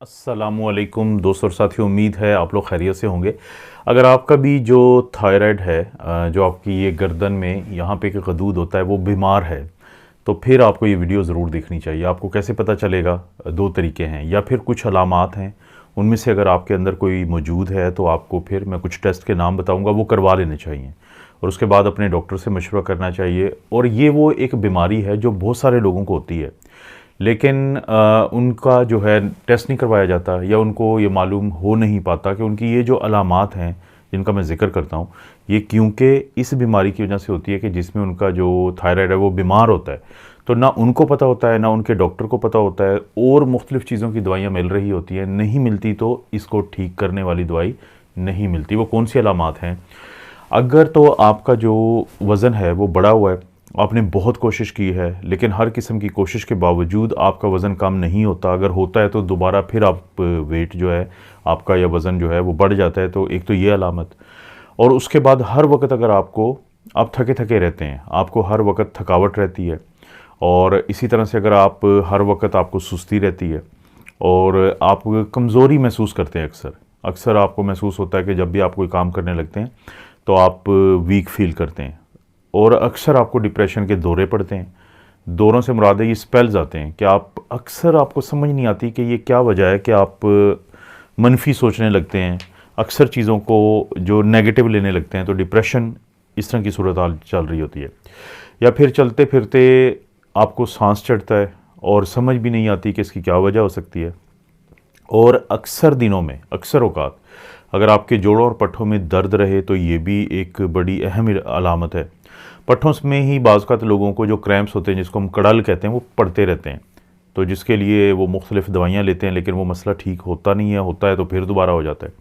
अस्सलामुअलैकुम दोस्तों और साथियों, उम्मीद है आप लोग खैरियत से होंगे। अगर आपका भी जो थायराइड है, जो आपकी ये गर्दन में यहाँ पे एक गदूद होता है, वो बीमार है, तो फिर आपको ये वीडियो ज़रूर देखनी चाहिए। आपको कैसे पता चलेगा? दो तरीके हैं, या फिर कुछ अलामात हैं, उनमें से अगर आपके अंदर कोई मौजूद है तो आपको फिर मैं कुछ टेस्ट के नाम बताऊँगा, वो करवा लेने चाहिए और उसके बाद अपने डॉक्टर से मशवरा करना चाहिए। और ये वो एक बीमारी है जो बहुत सारे लोगों को होती है, लेकिन उनका जो है टेस्ट नहीं करवाया जाता, या उनको ये मालूम हो नहीं पाता कि उनकी ये जो अलामात हैं जिनका मैं ज़िक्र करता हूँ, ये क्योंकि इस बीमारी की वजह से होती है कि जिसमें उनका जो थायराइड है वो बीमार होता है। तो ना उनको पता होता है, ना उनके डॉक्टर को पता होता है, और मुख्तलिफ़ चीज़ों की दवाइयाँ मिल रही होती हैं, नहीं मिलती तो इसको ठीक करने वाली दवाई नहीं मिलती। वो कौन सी अलामात हैं? अगर तो आपका जो वज़न है वो बढ़ा हुआ है, आपने बहुत कोशिश की है, लेकिन हर किस्म की कोशिश के बावजूद आपका वज़न कम नहीं होता, अगर होता है तो दोबारा फिर आप वेट जो है आपका या वज़न जो है वो बढ़ जाता है, तो एक तो ये अलामत। और उसके बाद हर वक्त अगर आप थके थके रहते हैं, आपको हर वक्त थकावट रहती है, और इसी तरह से अगर आप हर वक्त आपको सुस्ती रहती है और आप कमज़ोरी महसूस करते हैं, अक्सर अक्सर आपको महसूस होता है कि जब भी आप कोई काम करने लगते हैं तो आप वीक फील करते हैं, और अक्सर आपको डिप्रेशन के दौरे पड़ते हैं। दौरों से मुराद है ये स्पेल्स आते हैं कि आप अक्सर आपको समझ नहीं आती कि ये क्या वजह है कि आप मनफी सोचने लगते हैं, अक्सर चीज़ों को जो नेगेटिव लेने लगते हैं, तो डिप्रेशन इस तरह की सूरत हाल चल रही होती है। या फिर चलते फिरते आपको सांस चढ़ता है और समझ भी नहीं आती कि इसकी क्या वजह हो सकती है। और अक्सर दिनों में, अक्सर औकात अगर आपके जोड़ों और पट्ठों में दर्द रहे तो ये भी एक बड़ी अहम अलामत है। पट्ठों में ही बाज़ लोगों को जो क्रैम्प्स होते हैं, जिसको हम कड़ल कहते हैं, वो पड़ते रहते हैं, तो जिसके लिए वो मुख्तलिफ़ दवाइयाँ लेते हैं, लेकिन वो मसला ठीक होता नहीं है, होता है तो फिर दोबारा हो जाता है।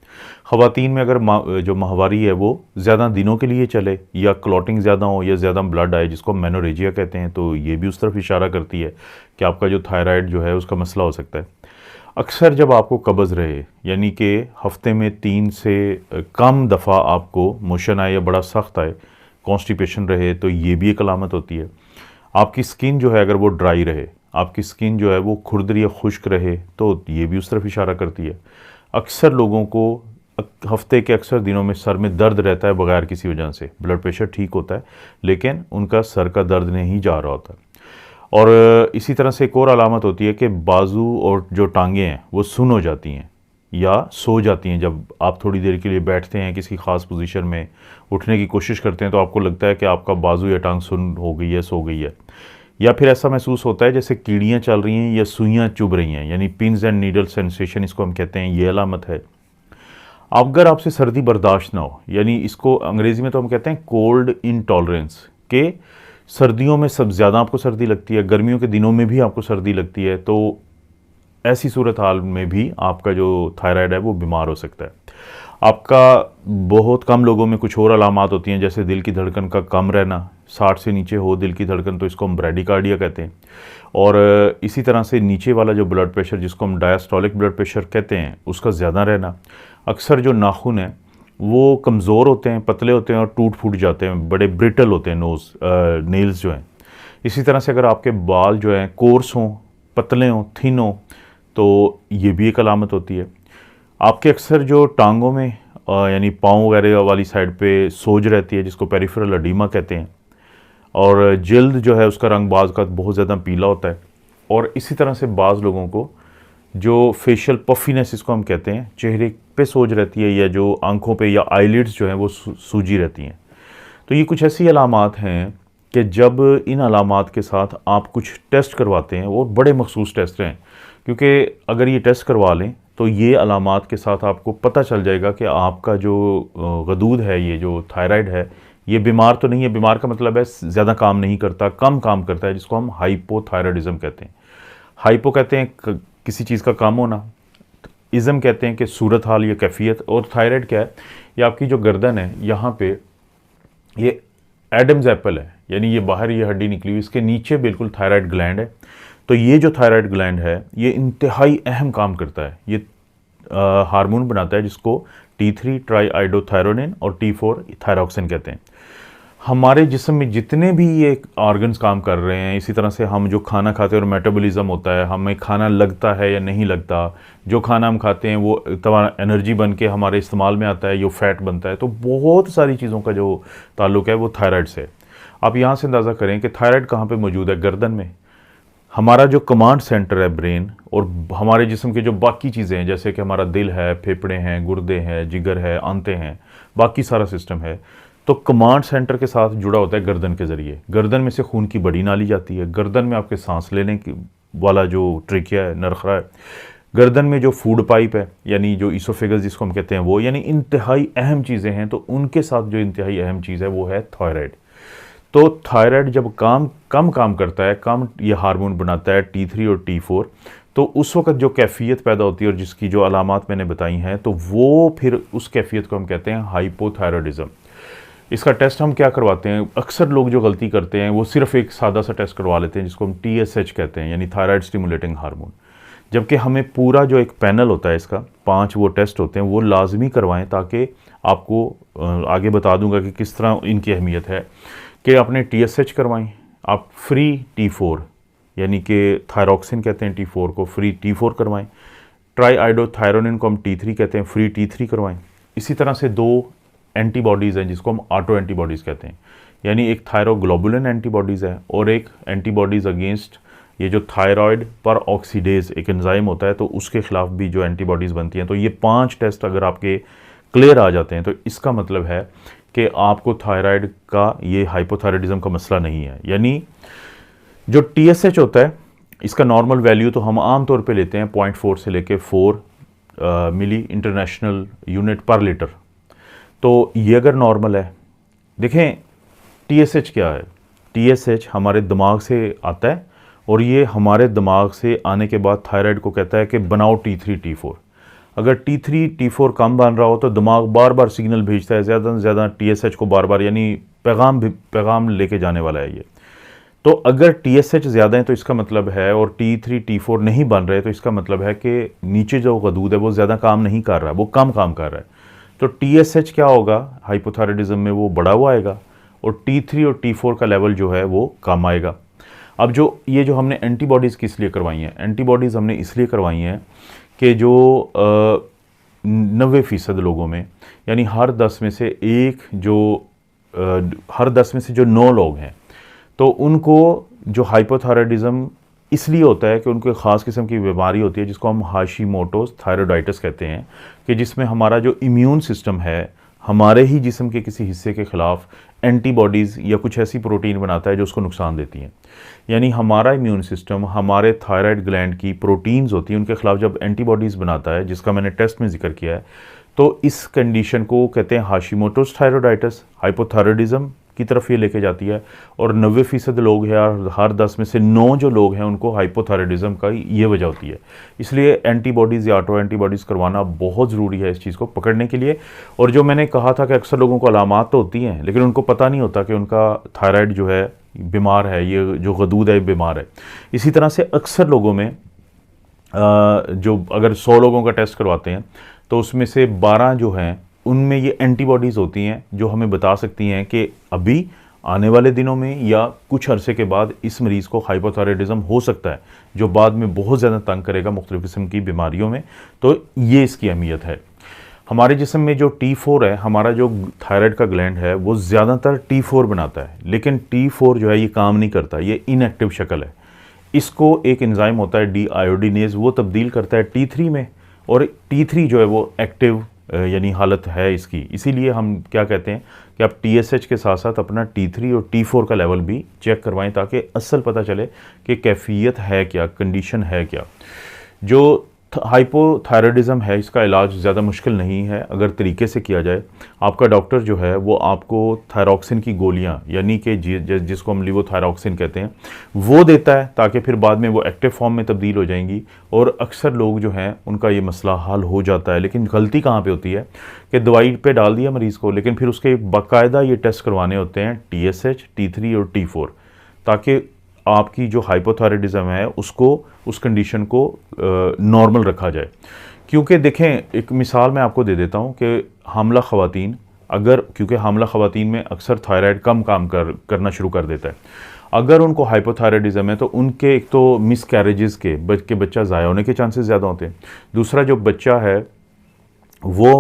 ख़वातीन में अगर जो माहवारी है वो ज़्यादा दिनों के लिए चले, या क्लॉटिंग ज़्यादा हो, या ज़्यादा ब्लड आए, जिसको हम मेनोरेजिया कहते हैं, तो ये भी उस तरफ इशारा करती है कि आपका जो थायराइड जो है उसका मसला हो सकता है। अक्सर जब आपको कब्ज़ रहे, यानी कि हफ्ते में 3 से कम दफ़ा आपको मोशन आए या बड़ा सख्त आए, कॉन्स्टिपेशन रहे, तो ये भी एक अलामत होती है। आपकी स्किन जो है अगर वो ड्राई रहे, आपकी स्किन जो है वो खुरदरी या खुश्क रहे, तो ये भी उस तरफ इशारा करती है। अक्सर लोगों को हफ्ते के अक्सर दिनों में सर में दर्द रहता है बगैर किसी वजह से, ब्लड प्रेशर ठीक होता है, लेकिन उनका सर का दर्द नहीं जा रहा होता। और इसी तरह से एक और अलामत होती है कि बाजू और जो टांगें हैं वो सुन हो जाती हैं या सो जाती हैं। जब आप थोड़ी देर के लिए बैठते हैं किसी ख़ास पोजीशन में, उठने की कोशिश करते हैं, तो आपको लगता है कि आपका बाजू या टांग सुन हो गई है, सो गई है। या फिर ऐसा महसूस होता है जैसे कीड़ियाँ चल रही हैं या सुइयाँ चुभ रही हैं, यानी पिन्स एंड नीडल सेंसेशन इसको हम कहते हैं, ये अलामत है। अगर आपसे सर्दी बर्दाश्त ना हो, यानी इसको अंग्रेज़ी में तो हम कहते हैं कोल्ड इंटॉलरेंस, के सर्दियों में सब ज़्यादा आपको सर्दी लगती है, गर्मियों के दिनों में भी आपको सर्दी लगती है, तो ऐसी सूरत हाल में भी आपका जो थायराइड है वो बीमार हो सकता है। आपका बहुत कम लोगों में कुछ और अलामात होती हैं, जैसे दिल की धड़कन का कम रहना, 60 से नीचे हो दिल की धड़कन तो इसको हम ब्रैडिकार्डिया कहते हैं। और इसी तरह से नीचे वाला जो ब्लड प्रेशर, जिसको हम डायस्टोलिक ब्लड प्रेशर कहते हैं, उसका ज़्यादा रहना। अक्सर जो नाखून हैं वो कमज़ोर होते हैं, पतले होते हैं और टूट फूट जाते हैं, बड़े ब्रिटल होते हैं नेल्स जो हैं। इसी तरह से अगर आपके बाल जो हैं कोर्स हों, पतले हों, थिन हों, तो ये भी एक अलामत होती है। आपके अक्सर जो टांगों में यानी पाँव वगैरह वाली साइड पे सोज रहती है, जिसको पेरिफेरल एडिमा कहते हैं, और जल्द जो है उसका रंग बाज़ का बहुत ज़्यादा पीला होता है। और इसी तरह से बाज़ लोगों को जो फेशियल पफिनेस इसको हम कहते हैं, चेहरे पे सोज रहती है, या जो आंखों पे या आईलिड्स जो हैं वो सूजी रहती हैं। तो ये कुछ ऐसी अलामात हैं कि जब इन अलामात के साथ आप कुछ टेस्ट करवाते हैं, वो बड़े मखसूस टेस्ट हैं, क्योंकि अगर ये टेस्ट करवा लें तो ये अलामात के साथ आपको पता चल जाएगा कि आपका जो गदूद है, ये जो थायराइड है, ये बीमार तो नहीं है। बीमार का मतलब है ज़्यादा काम नहीं करता, कम काम करता है, जिसको हम हाइपोथायराइडिज्म कहते हैं। हाइपो कहते हैं किसी चीज़ का कम होना, इज़म कहते हैं कि सूरत हाल या कैफियत, और थायराइड क्या है? ये आपकी जो गर्दन है, यहाँ पे ये एडम्स एप्पल है, यानी ये बाहर ये हड्डी निकली हुई, इसके नीचे बिल्कुल थायराइड ग्लैंड है। तो ये जो थायराइड ग्लैंड है ये इंतहाई अहम काम करता है। ये हार्मोन बनाता है जिसको T3 ट्राई आइडोथायरोनिन और T4 थायरॉक्सिन कहते हैं। हमारे जिस्म में जितने भी ये ऑर्गन्स काम कर रहे हैं, इसी तरह से हम जो खाना खाते हैं और मेटाबॉलिज्म होता है, हमें खाना लगता है या नहीं लगता, जो खाना हम खाते हैं वो तमाम एनर्जी बन के हमारे इस्तेमाल में आता है, जो फैट बनता है, तो बहुत सारी चीज़ों का जो ताल्लुक है वो थायराइड से। आप यहाँ से अंदाज़ा करें कि थायराइड कहाँ पे मौजूद है, गर्दन में। हमारा जो कमांड सेंटर है ब्रेन, और हमारे जिस्म के जो बाकी चीज़ें हैं जैसे कि हमारा दिल है, फेफड़े हैं, गुर्दे हैं, जिगर है, आंतें हैं, बाकी सारा सिस्टम है, तो कमांड सेंटर के साथ जुड़ा होता है गर्दन के ज़रिए। गर्दन में से खून की बड़ी नाली जाती है, गर्दन में आपके सांस लेने की वाला जो ट्रिकिया है, नरखरा है, गर्दन में जो फूड पाइप है यानी जो ईसोफेगस जिसको हम कहते हैं वो, यानी इंतहाई अहम चीज़ें हैं। तो उनके साथ जो इंतहाई अहम चीज़ है वो है थायराइड। तो थायराइड जब कम काम करता है, कम ये हार्मोन बनाता है T3 और T4, तो उस वक्त जो कैफियत पैदा होती है और जिसकी जो अलामात मैंने बताई हैं, तो वो फिर उस कैफियत को हम कहते हैं हाइपोथायरॉयडिज्म। इसका टेस्ट हम क्या करवाते हैं, अक्सर लोग जो गलती करते हैं वो सिर्फ एक सादा सा टेस्ट करवा लेते हैं जिसको हम TSH कहते हैं, यानी थायराइड स्टिमुलेटिंग हार्मोन। जबकि हमें पूरा जो एक पैनल होता है इसका, 5 वो टेस्ट होते हैं, वो लाजमी करवाएं, ताकि आपको आगे बता दूंगा कि किस तरह इनकी अहमियत है। कि आपने TSH करवाएं, आप फ्री T4 यानी कि थायरॉक्सिन कहते हैं T4 को, फ्री T4 करवाएं। ट्राई आइडोथायरोनिन को हम T3 कहते हैं, फ्री T3 करवाएं। इसी तरह से 2 एंटीबॉडीज़ हैं जिसको हम ऑटो एंटीबॉडीज़ कहते हैं, यानी एक थायरोग्लोबुलिन एंटीबॉडीज़ है और एक एंटीबॉडीज़ अगेंस्ट ये जो थायराइड पर ऑक्सीडेज एक एंजाइम होता है, तो उसके खिलाफ भी जो एंटीबॉडीज़ बनती हैं। तो ये 5 टेस्ट अगर आपके क्लियर आ जाते हैं तो इसका मतलब है कि आपको थायराइड का ये हाइपोथायराइडिज्म का मसला नहीं है। यानी जो TSH होता है इसका नॉर्मल वैल्यू तो हम आम तौर पे लेते हैं 0.4 से लेके 4 मिली इंटरनेशनल यूनिट पर लीटर। तो ये अगर नॉर्मल है, देखें TSH क्या है, TSH हमारे दिमाग से आता है और ये हमारे दिमाग से आने के बाद थायराइड को कहता है कि बनाओ T3 T4। अगर T3 T4 कम बन रहा हो तो दिमाग बार बार सिग्नल भेजता है ज़्यादा से ज़्यादा TSH को बार बार, यानी पैगाम लेके जाने वाला है ये। तो अगर TSH ज़्यादा है तो इसका मतलब है, और T3 T4 नहीं बन रहे तो इसका मतलब है कि नीचे जो गदूद है वो ज़्यादा काम नहीं कर रहा, वो कम काम कर रहा है। तो TSH क्या होगा हाइपोथायराइडिज्म में, वो बढ़ा हुआ आएगा और T3 और T4 का लेवल जो है वो कम आएगा। अब जो हमने एंटीबॉडीज़ किस लिए करवाई हैं, एंटीबॉडीज़ हमने इसलिए करवाई हैं कि जो 90% लोगों में, यानी हर 10 में से 9 लोग हैं, तो उनको जो हाइपोथायराइडिज्म इसलिए होता है कि उनको एक ख़ास किस्म की बीमारी होती है जिसको हम हाशिमोटोस थायराइडाइटिस कहते हैं, कि जिसमें हमारा जो इम्यून सिस्टम है हमारे ही जिस्म के किसी हिस्से के ख़िलाफ़ एंटीबॉडीज़ या कुछ ऐसी प्रोटीन बनाता है जो उसको नुकसान देती हैं। यानी हमारा इम्यून सिस्टम हमारे थायराइड ग्लैंड की प्रोटीन्स होती हैं उनके ख़िलाफ़ जब एंटीबॉडीज़ बनाता है, जिसका मैंने टेस्ट में जिक्र किया है, तो इस कंडीशन को कहते हैं हाशिमोटोस थायराइडाइटिस, हाइपोथायराइडिज्म की तरफ ये लेके जाती है। और 90% लोग हैं, और हर 10 में से 9 जो लोग हैं उनको हाइपोथायराइडिज्म का ये वजह होती है। इसलिए एंटीबॉडीज़ या ऑटो एंटीबॉडीज़ करवाना बहुत ज़रूरी है इस चीज़ को पकड़ने के लिए। और जो मैंने कहा था कि अक्सर लोगों को अलामात तो होती हैं लेकिन उनको पता नहीं होता कि उनका थायराइड जो है बीमार है, ये जो गदूद है बीमार है। इसी तरह से अक्सर लोगों में जो अगर 100 लोगों का टेस्ट करवाते हैं तो उसमें से 12 जो हैं उनमें ये एंटीबॉडीज़ होती हैं जो हमें बता सकती हैं कि अभी आने वाले दिनों में या कुछ अरसे के बाद इस मरीज़ को हाइपोथायराइडिज्म हो सकता है, जो बाद में बहुत ज़्यादा तंग करेगा मुख्तलिफ़ किस्म की बीमारियों में। तो ये इसकी अहमियत है। हमारे जिस्म में जो T4 है, हमारा जो थायराइड का ग्लैंड है वो ज़्यादातर T4 बनाता है, लेकिन T4 जो है ये काम नहीं करता, ये इनएक्टिव शक्ल है। इसको एक एंजाइम होता है डीआयोडीनेज, वो तब्दील करता है T3 में, और T3 जो है वो एक्टिव यानी हालत है इसकी। इसीलिए हम क्या कहते हैं कि आप TSH के साथ साथ अपना T3 और T4 का लेवल भी चेक करवाएं, ताकि असल पता चले कि कैफियत है क्या, कंडीशन है क्या। जो हाइपोथायराइडिज्म है इसका इलाज ज़्यादा मुश्किल नहीं है अगर तरीके से किया जाए। आपका डॉक्टर जो है वो आपको थायरॉक्सिन की गोलियां, यानी कि जिसको हम लिवोथायरॉक्सिन कहते हैं, वो देता है, ताकि फिर बाद में वो एक्टिव फॉर्म में तब्दील हो जाएंगी। और अक्सर लोग जो हैं उनका ये मसला हल हो जाता है। लेकिन गलती कहाँ पे होती है कि दवाई पे डाल दिया मरीज़ को, लेकिन फिर उसके बाकायदा ये टेस्ट करवाने होते हैं TSH, T3 और T4, ताकि आपकी जो हाइपोथायराइडिज्म है उसको, उस कंडीशन को नॉर्मल रखा जाए। क्योंकि देखें, एक मिसाल मैं आपको दे देता हूँ कि हामला ख़वातीन अगर क्योंकि हामला ख़वातीन में अक्सर थायराइड कम काम करना शुरू कर देता है। अगर उनको हाइपोथायराइडिज्म है तो उनके एक तो मिस कैरेजेस के बच्चा ज़ाया होने के चांसेस ज़्यादा होते हैं। दूसरा जो बच्चा है वो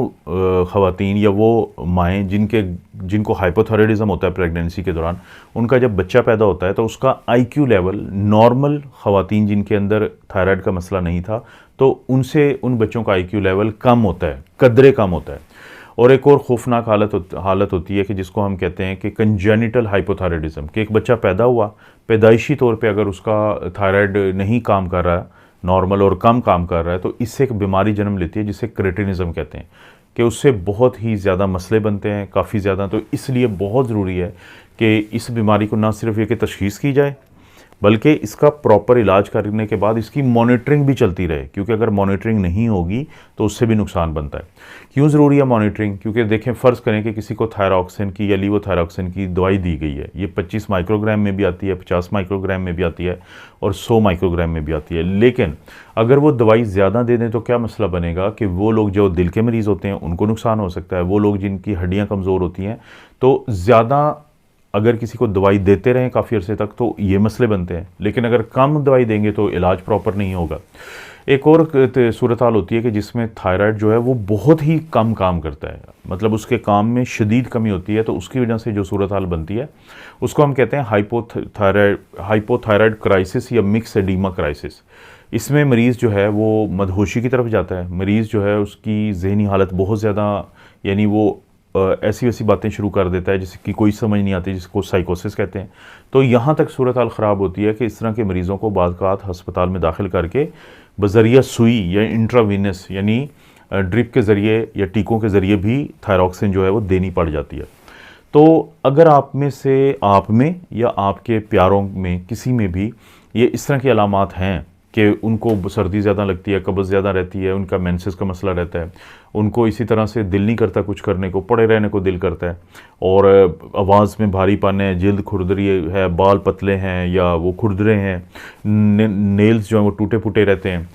ख़वातीन या वो माएँ जिनको हाइपोथायराइडिज्म होता है प्रेगनेंसी के दौरान, उनका जब बच्चा पैदा होता है तो उसका आईक्यू लेवल नॉर्मल ख़वातीन जिनके अंदर थायराइड का मसला नहीं था तो उनसे उन बच्चों का आईक्यू लेवल कम होता है, कदरे कम होता है। और एक और खौफनाक हालत होती है कि जिसको हम कहते हैं कि कंजेनिटल हाइपोथायराइडिज्म, कि एक बच्चा पैदा हुआ, पैदाइशी तौर पे अगर उसका थायराइड नहीं काम कर रहा है, नॉर्मल और कम काम कर रहा है, तो इससे एक बीमारी जन्म लेती है जिसे क्रेटिनिज्म कहते हैं, कि उससे बहुत ही ज़्यादा मसले बनते हैं, काफ़ी ज़्यादा। तो इसलिए बहुत ज़रूरी है कि इस बीमारी को ना सिर्फ ये कि तशख़ीस की जाए बल्कि इसका प्रॉपर इलाज करने के बाद इसकी मॉनिटरिंग भी चलती रहे, क्योंकि अगर मॉनिटरिंग नहीं होगी तो उससे भी नुकसान बनता है। क्यों ज़रूरी है मॉनिटरिंग? क्योंकि देखें, फ़र्ज़ करें कि किसी को थायरॉक्सिन की या लीवोथायरॉक्सिन की दवाई दी गई है, ये 25 माइक्रोग्राम में भी आती है, 50 माइक्रोग्राम में भी आती है और 100 माइक्रोग्राम में भी आती है। लेकिन अगर वो दवाई ज़्यादा दे दें तो क्या मसला बनेगा कि वो लोग जो दिल के मरीज़ होते हैं उनको नुकसान हो सकता है, वो लोग जिनकी हड्डियाँ कमज़ोर होती हैं, तो ज़्यादा अगर किसी को दवाई देते रहें काफ़ी अरसे तक तो ये मसले बनते हैं। लेकिन अगर कम दवाई देंगे तो इलाज प्रॉपर नहीं होगा। एक और सूरत हाल होती है कि जिसमें थायराइड जो है वो बहुत ही कम काम करता है, मतलब उसके काम में शदीद कमी होती है, तो उसकी वजह से जो सूरत हाल बनती है उसको हम कहते हैं हाइपोथायराइड क्राइसिस या मिक्स एडीमा क्राइसिस। इसमें मरीज़ जो है वो मदहोशी की तरफ जाता है, मरीज़ जो है उसकी जहनी हालत बहुत ज़्यादा, यानी वो ऐसी वैसी बातें शुरू कर देता है जिसकी कि कोई समझ नहीं आती, जिसको साइकोसिस कहते हैं। तो यहाँ तक सूरत हाल ख़राब होती है कि इस तरह के मरीज़ों को बाज़-औक़ात हस्पताल में दाखिल करके बज़रिया सुई या इंट्रावीनस यानी ड्रिप के ज़रिए या टीकों के ज़रिए भी थायरॉक्सिन जो है वो देनी पड़ जाती है। तो अगर आप में या आपके प्यारों में किसी में भी ये इस तरह की अलामात हैं कि उनको सर्दी ज़्यादा लगती है, कब्ज़ ज़्यादा रहती है, उनका मेंसेस का मसला रहता है, उनको इसी तरह से दिल नहीं करता कुछ करने को, पड़े रहने को दिल करता है, और आवाज़ में भारीपन है, जल्द खुरदरी है, बाल पतले हैं या वो खुरदरे हैं, नेल्स जो हैं वो टूटे फूटे रहते हैं,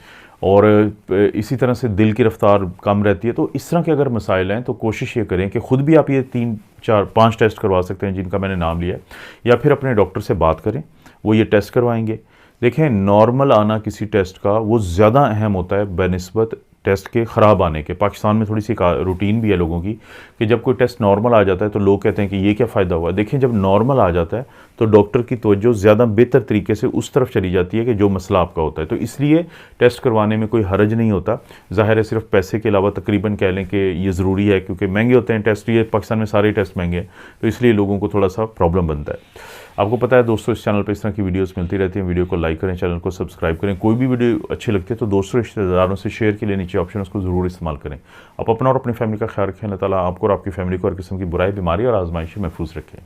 और इसी तरह से दिल की रफ्तार कम रहती है। तो इस तरह के अगर मसाइल हैं तो कोशिश ये करें कि ख़ुद भी आप ये 3, 4, 5 टेस्ट करवा सकते हैं जिनका मैंने नाम लिया, या फिर अपने डॉक्टर से बात करें, वो ये टेस्ट करवाएंगे। देखें, नॉर्मल आना किसी टेस्ट का वो ज़्यादा अहम होता है बेनिस्बत टेस्ट के ख़राब आने के। पाकिस्तान में थोड़ी सी रूटीन भी है लोगों की कि जब कोई टेस्ट नॉर्मल आ जाता है तो लोग कहते हैं कि ये क्या फ़ायदा हुआ। देखें, जब नॉर्मल आ जाता है तो डॉक्टर की तवज्जो ज़्यादा बेहतर तरीके से उस तरफ चली जाती है कि जो मसला आपका होता है, तो इसलिए टेस्ट करवाने में कोई हर्ज नहीं होता। ज़ाहिर है सिर्फ पैसे के अलावा तकरीबन कह लें कि ये ज़रूरी है, क्योंकि महंगे होते हैं टेस्ट, ये पाकिस्तान में सारे टेस्ट महंगे हैं, तो इसलिए लोगों को थोड़ा सा प्रॉब्लम बनता है। आपको पता है दोस्तों, इस चैनल पर इस तरह की वीडियोस मिलती रहती हैं। वीडियो को लाइक करें, चैनल को सब्सक्राइब करें। कोई भी वीडियो अच्छी लगती है तो दोस्तों रिश्तेदारों से शेयर के लिए नीचे ऑप्शन उसको ज़रूर इस्तेमाल करें। आप अपना और अपनी फैमिली का ख्याल रखें। अल्लाह ताला आपको और आपकी फैमिली को हर किस्म की बुराई, बीमारी और आजमाइश से महफूज रखें।